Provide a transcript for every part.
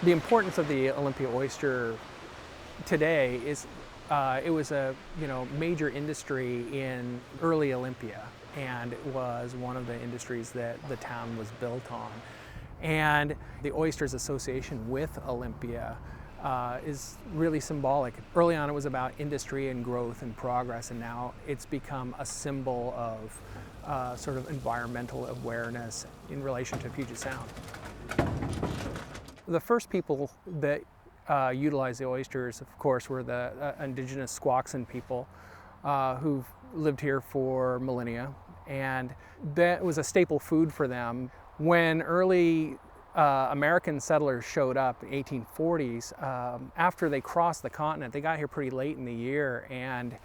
The importance of the Olympia oyster today is it was a major industry in early Olympia, and it was one of the industries that the town was built on. And the Oysters association with Olympia is really symbolic. Early on it was about industry and growth and progress, and now it's become a symbol of sort of environmental awareness in relation to Puget Sound. The first people that utilized the oysters, of course, were the indigenous Squaxin people who've lived here for millennia, and that was a staple food for them. When early American settlers showed up in the 1840s, after they crossed the continent, they got here pretty late in the year and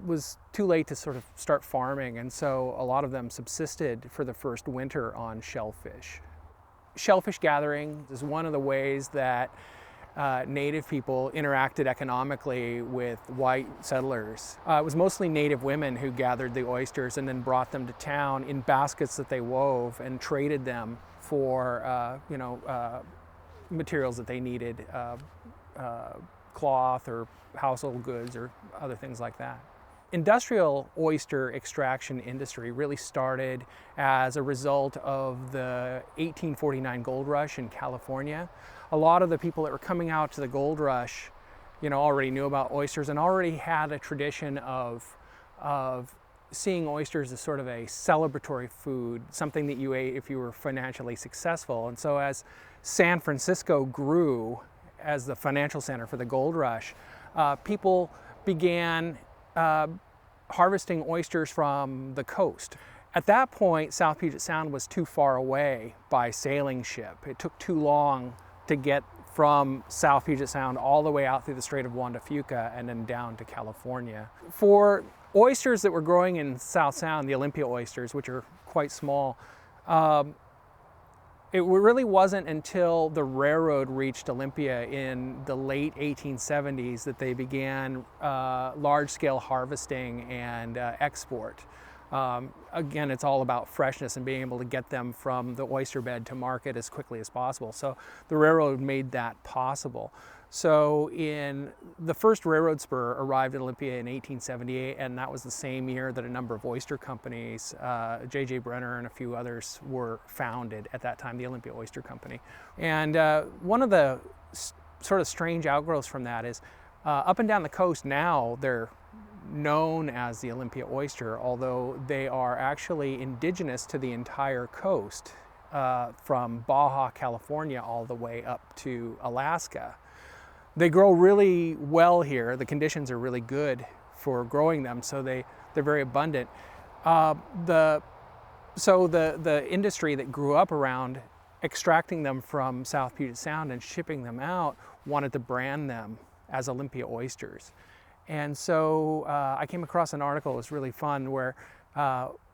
was too late to sort of start farming, and so a lot of them subsisted for the first winter on shellfish. Shellfish gathering is one of the ways that Native people interacted economically with white settlers. It was mostly Native women who gathered the oysters and then brought them to town in baskets that they wove and traded them for materials that they needed, cloth or household goods or other things like that. Industrial oyster extraction industry really started as a result of the 1849 gold rush in California. A lot of the people that were coming out to the gold rush, already knew about oysters and already had a tradition of seeing oysters as sort of a celebratory food, something that you ate if you were financially successful. And so as San Francisco grew as the financial center for the gold rush, people began harvesting oysters from the coast. At that point, South Puget Sound was too far away by sailing ship. It took too long to get from South Puget Sound all the way out through the Strait of Juan de Fuca and then down to California. For oysters that were growing in South Sound, the Olympia oysters, which are quite small, it really wasn't until the railroad reached Olympia in the late 1870s that they began large-scale harvesting and export. Again, it's all about freshness and being able to get them from the oyster bed to market as quickly as possible. So the railroad made that possible. So the first railroad spur arrived at Olympia in 1878, and that was the same year that a number of oyster companies, J.J. Brenner and a few others, were founded at that time, the Olympia Oyster Company. And one of the sort of strange outgrowths from that is up and down the coast now they're known as the Olympia oyster, although they are actually indigenous to the entire coast, from Baja, California, all the way up to Alaska. They grow really well here. The conditions are really good for growing them, so they're very abundant. The industry that grew up around extracting them from South Puget Sound and shipping them out wanted to brand them as Olympia oysters. And so I came across an article, it was really fun, where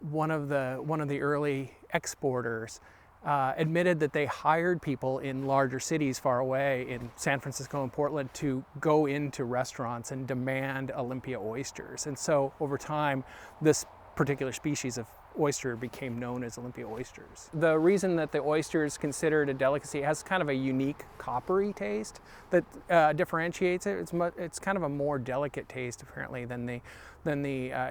one of the early exporters admitted that they hired people in larger cities far away in San Francisco and Portland to go into restaurants and demand Olympia oysters. And so over time, this particular species of oyster became known as Olympia oysters. The reason that the oyster is considered a delicacy, it has kind of a unique coppery taste that differentiates it. It's kind of a more delicate taste apparently than the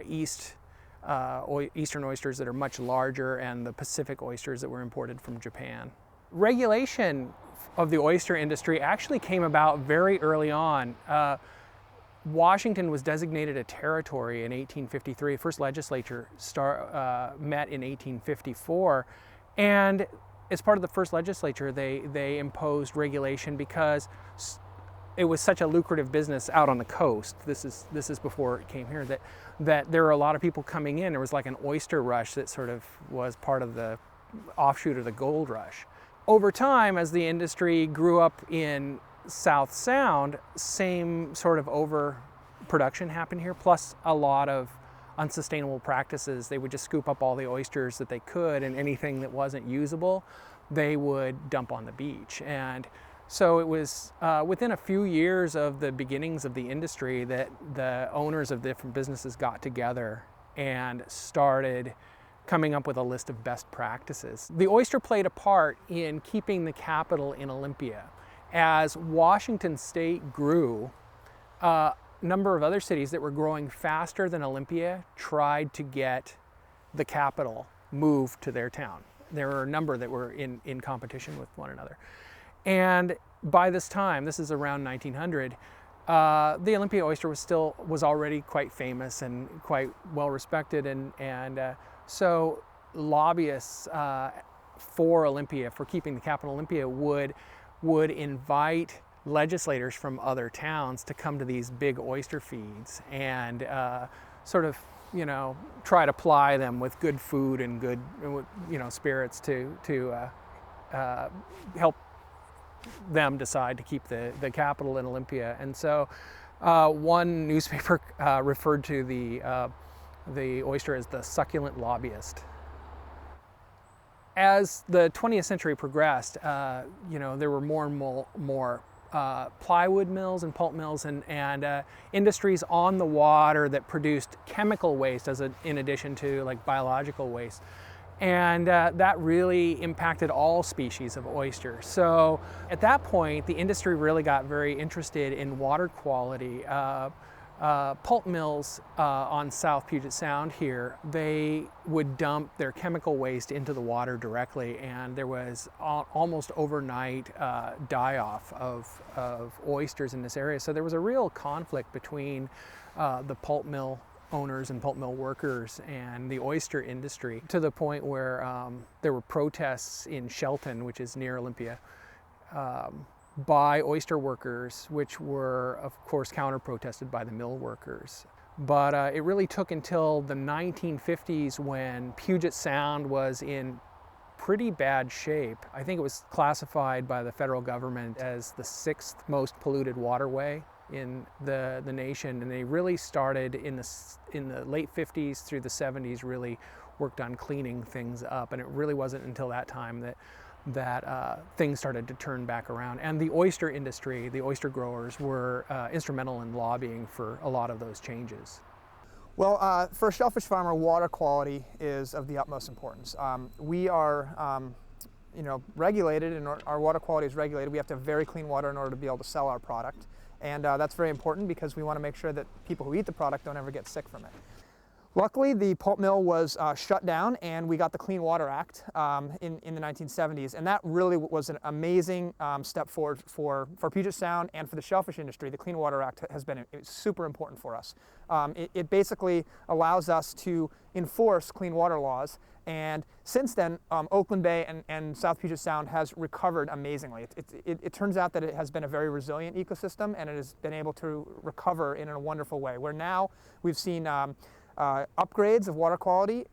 eastern oysters that are much larger, and the Pacific oysters that were imported from Japan. Regulation of the oyster industry actually came about very early on. Washington was designated a territory in 1853. The first legislature met in 1854, and as part of the first legislature, they imposed regulation because it was such a lucrative business out on the coast. This is before it came here, that there were a lot of people coming in. There was like an oyster rush that sort of was part of the offshoot of the gold rush. Over time, as the industry grew up in South Sound, same sort of overproduction happened here, plus a lot of unsustainable practices. They would just scoop up all the oysters that they could, and anything that wasn't usable, they would dump on the beach. And so it was within a few years of the beginnings of the industry that the owners of different businesses got together and started coming up with a list of best practices. The oyster played a part in keeping the capital in Olympia. As Washington State grew, a number of other cities that were growing faster than Olympia tried to get the capital moved to their town. There were a number that were in competition with one another. And by this time, this is around 1900, the Olympia oyster was already quite famous and quite well respected, and so lobbyists for Olympia, for keeping the capital Olympia, would invite legislators from other towns to come to these big oyster feeds and sort of, try to ply them with good food and good, spirits to help them decide to keep the capital in Olympia. And so one newspaper referred to the oyster as the succulent lobbyist. As the 20th century progressed, there were more and more plywood mills and pulp mills and industries on the water that produced chemical waste in addition to like biological waste. And that really impacted all species of oyster. So at that point, the industry really got very interested in water quality. Pulp mills on South Puget Sound here, they would dump their chemical waste into the water directly, and there was almost overnight die-off of oysters in this area. So there was a real conflict between the pulp mill owners and pulp mill workers and the oyster industry, to the point where there were protests in Shelton, which is near Olympia, by oyster workers, which were of course counter-protested by the mill workers. But it really took until the 1950s when Puget Sound was in pretty bad shape. I think it was classified by the federal government as the 6th most polluted waterway in the nation, and they really started in the late 50s through the 70s, really worked on cleaning things up, and it really wasn't until that time that things started to turn back around. And the oyster industry, the oyster growers, were instrumental in lobbying for a lot of those changes. Well, for a shellfish farmer, water quality is of the utmost importance. We are regulated, and our water quality is regulated. We have to have very clean water in order to be able to sell our product. And that's very important because we want to make sure that people who eat the product don't ever get sick from it. Luckily, the pulp mill was shut down, and we got the Clean Water Act in the 1970s, and that really was an amazing step forward for Puget Sound and for the shellfish industry. The Clean Water Act has been super important for us. It basically allows us to enforce clean water laws, and since then, Oakland Bay and South Puget Sound has recovered amazingly. It turns out that it has been a very resilient ecosystem, and it has been able to recover in a wonderful way, where now we've seen upgrades of water quality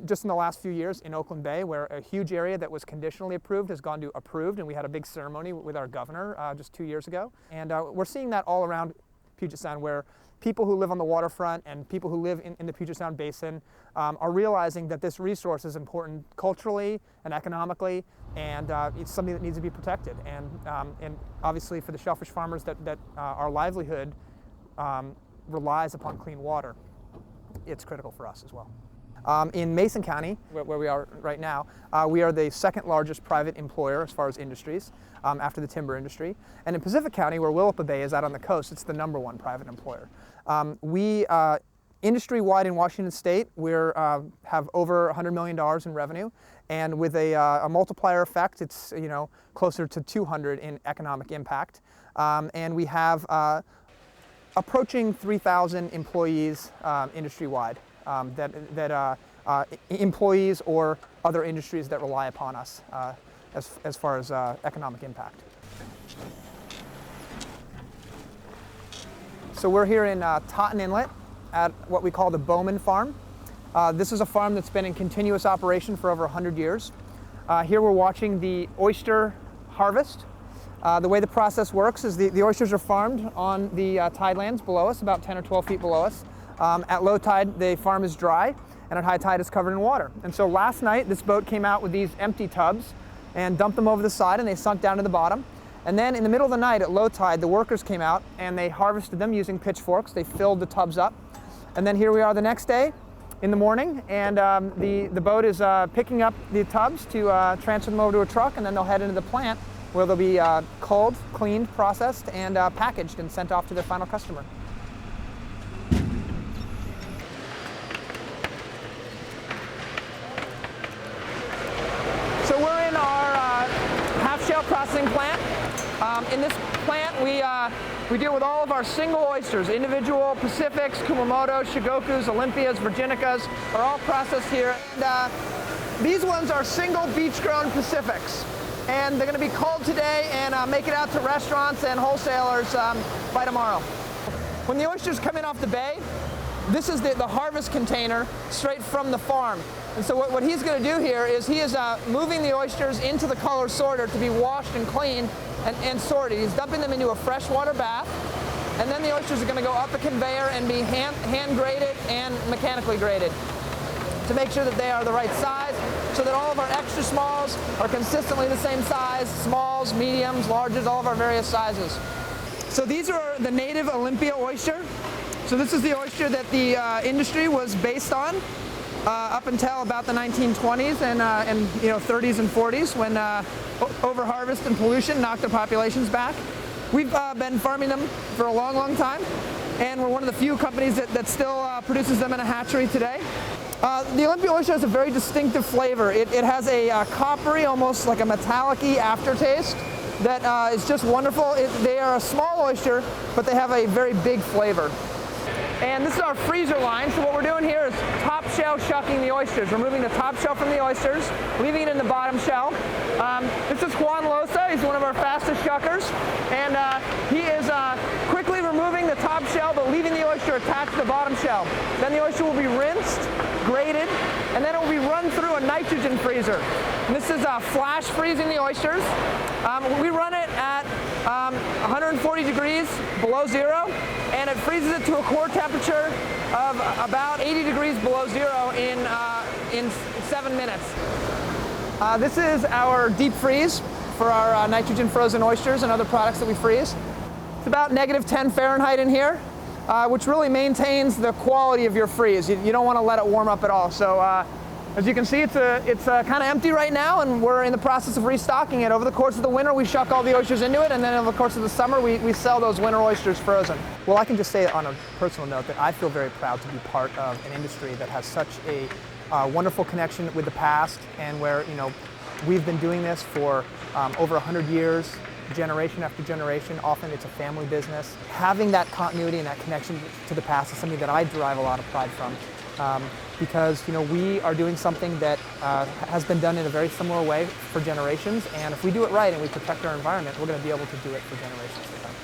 just in the last few years in Oakland Bay, where a huge area that was conditionally approved has gone to approved, and we had a big ceremony with our governor just 2 years ago. And we're seeing that all around Puget Sound, where people who live on the waterfront and people who live in the Puget Sound Basin are realizing that this resource is important culturally and economically, and it's something that needs to be protected. And obviously for the shellfish farmers that our livelihood relies upon clean water, it's critical for us as well. In Mason County, where we are right now, we are the second largest private employer as far as industries, after the timber industry. And in Pacific County, where Willapa Bay is out on the coast, it's the #1 private employer. We, industry-wide in Washington State, we have over $100 million in revenue, and with a multiplier effect, it's closer to 200 in economic impact. And we have approaching 3,000 employees industry-wide, employees or other industries that rely upon us as far as economic impact. So we're here in Totten Inlet at what we call the Bowman Farm. This is a farm that's been in continuous operation for over 100 years. Here we're watching the oyster harvest. The way the process works is the oysters are farmed on the tidelands below us, about 10 or 12 feet below us. At low tide, the farm is dry, and at high tide, it's covered in water. And so last night, this boat came out with these empty tubs and dumped them over the side, and they sunk down to the bottom. And then in the middle of the night, at low tide, the workers came out, and they harvested them using pitchforks. They filled the tubs up. And then here we are the next day in the morning, and the boat is picking up the tubs to transfer them over to a truck, and then they'll head into the plant where they'll be culled, cleaned, processed, and packaged and sent off to their final customer. So we're in our half-shell processing plant. In this plant, we deal with all of our single oysters. Individual Pacifics, Kumamoto, Shigokus, Olympias, Virginicas are all processed here. And, these ones are single beach-grown Pacifics. And they're going to be culled today and make it out to restaurants and wholesalers by tomorrow. When the oysters come in off the bay, this is the harvest container straight from the farm. And so what he's going to do here is he is moving the oysters into the color sorter to be washed and cleaned and sorted. He's dumping them into a freshwater bath, and then the oysters are going to go up a conveyor and be hand graded and mechanically graded to make sure that they are the right size, so that all of our extra smalls are consistently the same size, smalls, mediums, larges, all of our various sizes. So these are the native Olympia oyster. So this is the oyster that the industry was based on up until about the 1920s and 30s and 40s, when overharvest and pollution knocked the populations back. We've been farming them for a long, long time, and we're one of the few companies that still produces them in a hatchery today. The Olympia oyster has a very distinctive flavor. It has a coppery, almost like a metallic-y aftertaste that is just wonderful. They are a small oyster, but they have a very big flavor. And this is our freezer line. So what we're doing here is top shell shucking the oysters. Removing the top shell from the oysters, leaving it in the bottom shell. This is Juan Loza. He's one of our fastest shuckers. And he is quickly removing the top shell, but leaving the oyster attached to the bottom shell. Then the oyster will be rinsed, graded, and then it will be run through a nitrogen freezer. And this is flash freezing the oysters. We run it at 140 degrees below zero, and it freezes it to a core temperature of about 80 degrees below zero in 7 minutes. This is our deep freeze for our nitrogen frozen oysters and other products that we freeze. It's about -10 Fahrenheit in here, which really maintains the quality of your freeze. You don't want to let it warm up at all. So as you can see, it's kind of empty right now, and we're in the process of restocking it. Over the course of the winter, we shuck all the oysters into it, and then over the course of the summer, we sell those winter oysters frozen. Well, I can just say on a personal note that I feel very proud to be part of an industry that has such a wonderful connection with the past, and where we've been doing this for over 100 years, generation after generation. Often it's a family business. Having that continuity and that connection to the past is something that I derive a lot of pride from. Because we are doing something that has been done in a very similar way for generations, and if we do it right and we protect our environment, we're going to be able to do it for generations to come.